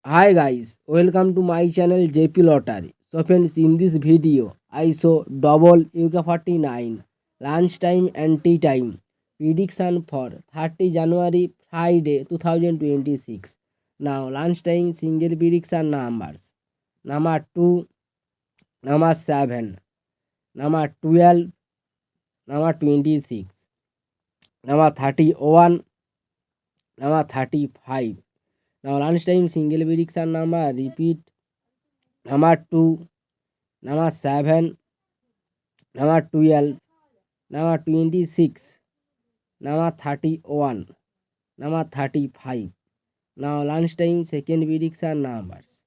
Hi guys, welcome to my channel JP Lottery. So friends, in this video, I show double UK49 lunchtime and tea time prediction for 30 January Friday 2026. Now lunchtime single prediction numbers: number 2, number 7, number 12, number 26, number 31, number 35. Now lunchtime single prediction number repeat: number 2, number 7, number 12, number 26, number 31, number 35. Now lunchtime second prediction numbers: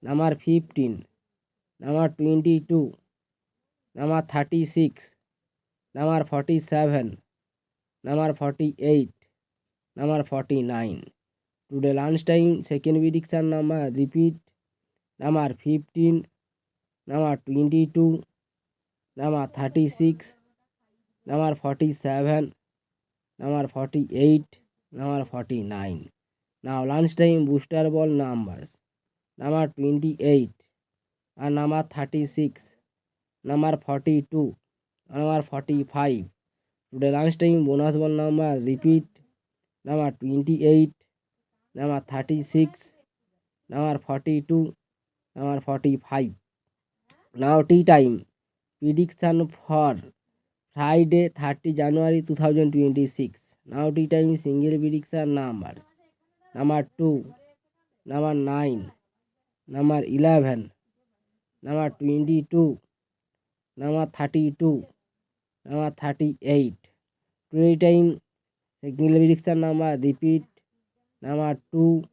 number 15, number 22, number 36, number 47, number 48, number 49. Today lunchtime second prediction number repeat: number 15, number 22, number 36, number 47, number 48, number 49. Now lunchtime booster ball numbers: number 28 and number 36, number 42, number 45. Today lunchtime bonus ball number repeat: number 28, number 36, number 42, number 45. Now tea time prediction for Friday 30 January 2026. Now tea time single prediction numbers: number 2, number 9, number 11, number 22, number 32, number 38. Today time single prediction number repeat: number 2,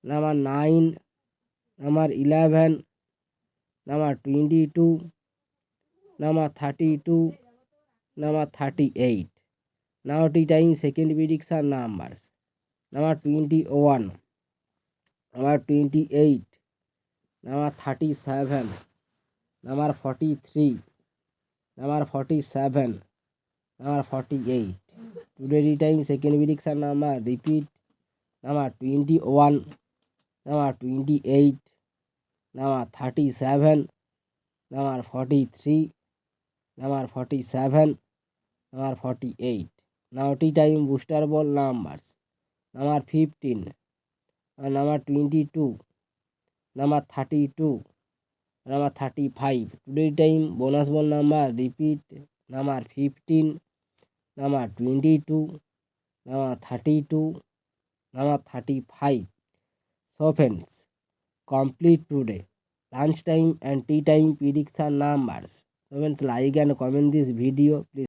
number 9, number 11, number 22, number 32, number 38. Now tea time second prediction numbers: number 21, number 28, number 37, number 43, number 47, number 48. Today time second prediction number repeat: number 21, number 28, number 37, number 43, number 47, number 48. Now tea time booster ball numbers: number 15, number 22, number 32, number 35. Today time bonus ball number repeat: number 15, number 22, number 32, number 35. So friends, complete today lunchtime and tea time prediction numbers. So friends, like and comment this video please.